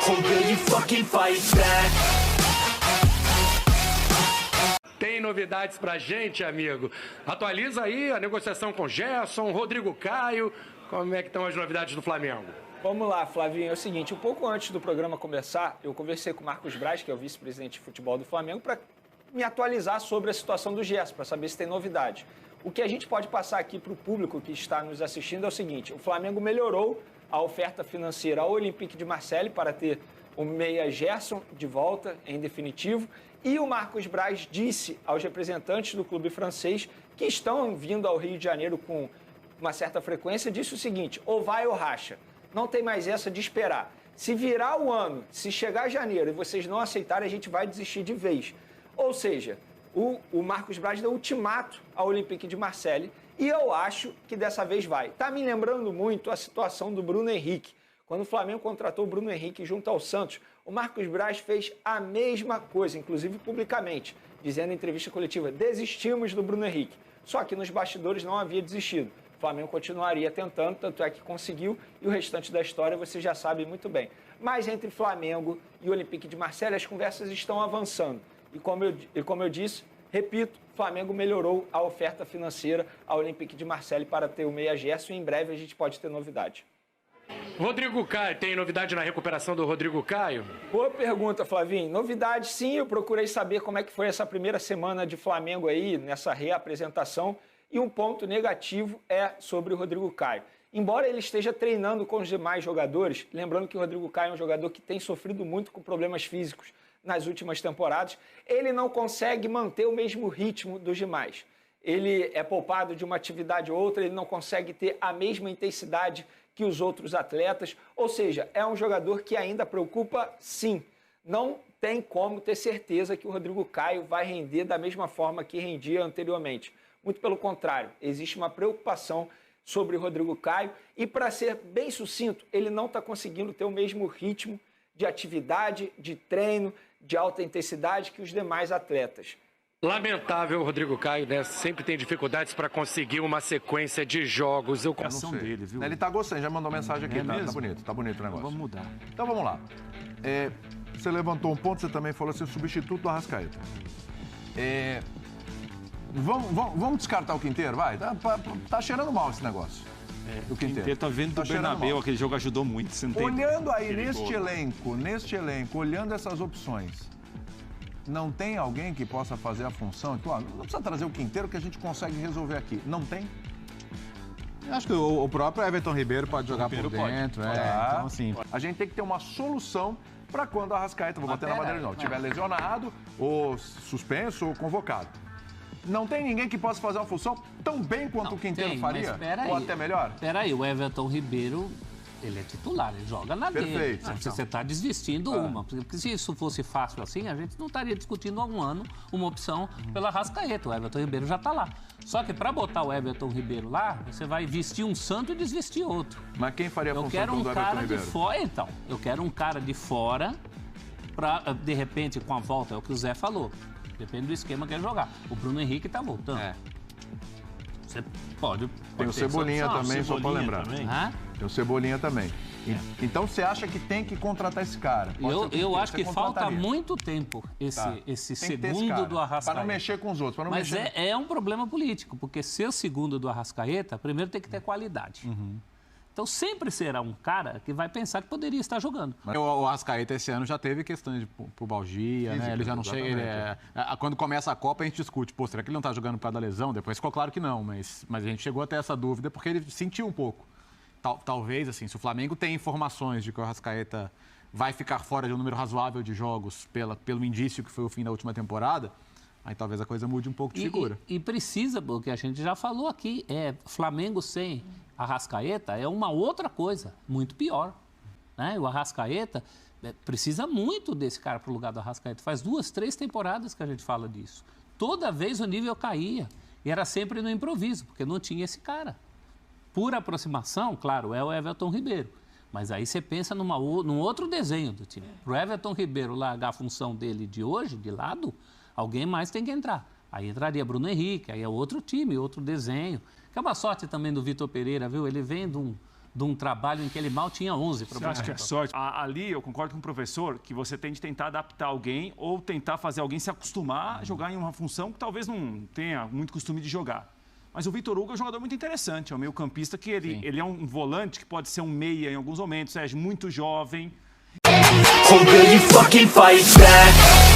Or will you fucking fight back? Tem novidades pra gente, amigo? Atualiza aí a negociação com Gerson, Rodrigo Caio. Como é que estão as novidades do Flamengo? Vamos lá, Flavinho. É o seguinte, um pouco antes do programa começar, eu conversei com o Marcos Braz, que é o vice-presidente de futebol do Flamengo, para me atualizar sobre a situação do Gerson, para saber se tem novidade. O que a gente pode passar aqui para o público que está nos assistindo é o seguinte: o Flamengo melhorou a oferta financeira ao Olympique de Marseille para ter o meia Gerson de volta, em definitivo. E o Marcos Braz disse aos representantes do clube francês que estão vindo ao Rio de Janeiro com uma certa frequência, disse o seguinte: ou vai ou racha. Não tem mais essa de esperar. Se virar o ano, se chegar janeiro e vocês não aceitarem, a gente vai desistir de vez. Ou seja, o Marcos Braz deu ultimato ao Olympique de Marseille e eu acho que dessa vez vai. Tá me lembrando muito a situação do Bruno Henrique. Quando o Flamengo contratou o Bruno Henrique junto ao Santos, o Marcos Braz fez a mesma coisa, inclusive publicamente, dizendo em entrevista coletiva: desistimos do Bruno Henrique. Só que nos bastidores não havia desistido. O Flamengo continuaria tentando, tanto é que conseguiu, e o restante da história você já sabe muito bem. Mas entre Flamengo e o Olympique de Marseille, as conversas estão avançando. E como eu disse, repito, o Flamengo melhorou a oferta financeira ao Olympique de Marseille para ter o meia Gerson e em breve a gente pode ter novidade. Rodrigo Caio, tem novidade na recuperação do Rodrigo Caio? Boa pergunta, Flavinho. Novidade, sim, eu procurei saber como é que foi essa primeira semana de Flamengo aí, nessa reapresentação, e um ponto negativo é sobre o Rodrigo Caio. Embora ele esteja treinando com os demais jogadores, lembrando que o Rodrigo Caio é um jogador que tem sofrido muito com problemas físicos nas últimas temporadas, ele não consegue manter o mesmo ritmo dos demais. Ele é poupado de uma atividade ou outra, ele não consegue ter a mesma intensidade que os outros atletas, ou seja, é um jogador que ainda preocupa, sim. Não tem como ter certeza que o Rodrigo Caio vai render da mesma forma que rendia anteriormente. Muito pelo contrário, existe uma preocupação sobre o Rodrigo Caio e, para ser bem sucinto, ele não está conseguindo ter o mesmo ritmo de atividade, de treino, de alta intensidade que os demais atletas. Lamentável, o Rodrigo Caio, né? Sempre tem dificuldades para conseguir uma sequência de jogos. Eu não sei. Dele, viu? Ele tá gostando, já mandou mensagem aqui, tá bonito o negócio. Vamos mudar. Então vamos lá. Você levantou um ponto, você também falou assim, substituto do Arrascaeta. Vamos descartar o Quinteiro, vai? Tá cheirando mal esse negócio. O Quinteiro tá vendo do Bernabéu, aquele jogo ajudou muito. Você não tem... Olhando aí neste elenco, olhando essas opções, não tem alguém que possa fazer a função? Então, não precisa trazer o Quinteiro que a gente consegue resolver aqui. Não tem? Eu acho que o próprio Everton Ribeiro pode jogar por dentro. Então, assim... A gente tem que ter uma solução para quando a Arrascaeta, vou bater na madeira de novo, estiver lesionado, ou suspenso, ou convocado. Não tem ninguém que possa fazer uma função tão bem quanto o Quinteiro faria? Ou até melhor? Peraí, o Everton Ribeiro, ele é titular, ele joga na dele. Perfeito. Você está desvestindo uma. Porque se isso fosse fácil assim, a gente não estaria discutindo há um ano uma opção pela Arrascaeta. O Everton Ribeiro já está lá. Só que para botar o Everton Ribeiro lá, você vai vestir um santo e desvestir outro. Mas quem faria a função do Everton Ribeiro? Eu quero um cara de fora, então. Eu quero um cara de fora para, de repente, com a volta, é o que o Zé falou. Depende do esquema que ele jogar. O Bruno Henrique tá voltando. Você pode tem o Cebolinha também, só para lembrar. Tem o Cebolinha também. Então você acha que tem que contratar esse cara? Eu acho que falta muito tempo esse segundo do Arrascaeta. Para não mexer com os outros. Mas é um problema político, porque ser o segundo do Arrascaeta, primeiro tem que ter qualidade. Então sempre será um cara que vai pensar que poderia estar jogando. O Arrascaeta esse ano já teve questões de pubalgia, né? Ele já não chega... Quando começa a Copa a gente discute, pô, será que ele não está jogando por causa da lesão? Depois ficou claro que não, mas a gente chegou até essa dúvida porque ele sentiu um pouco. Talvez, assim, se o Flamengo tem informações de que o Arrascaeta vai ficar fora de um número razoável de jogos pelo indício que foi o fim da última temporada, aí talvez a coisa mude um pouco de figura. E precisa, porque a gente já falou aqui, Flamengo sem Arrascaeta é uma outra coisa, muito pior. Né? O Arrascaeta precisa muito desse cara para o lugar do Arrascaeta. Faz 2, 3 temporadas que a gente fala disso. Toda vez o nível caía. E era sempre no improviso, porque não tinha esse cara. Por aproximação, claro, é o Everton Ribeiro. Mas aí você pensa num outro desenho do time. Para o Everton Ribeiro largar a função dele de hoje, de lado, alguém mais tem que entrar. Aí entraria Bruno Henrique, aí é outro time, outro desenho. Que é uma sorte também do Vitor Pereira, viu? Ele vem de de um trabalho em que ele mal tinha 11 para Você acha que é sorte? Ali eu concordo com o professor que você tem de tentar adaptar alguém ou tentar fazer alguém se acostumar a jogar em uma função que talvez não tenha muito costume de jogar. Mas o Vitor Hugo é um jogador muito interessante, é um meio-campista que ele é um volante que pode ser um meia em alguns momentos, Sérgio, muito jovem. Oh, will you fucking fight back?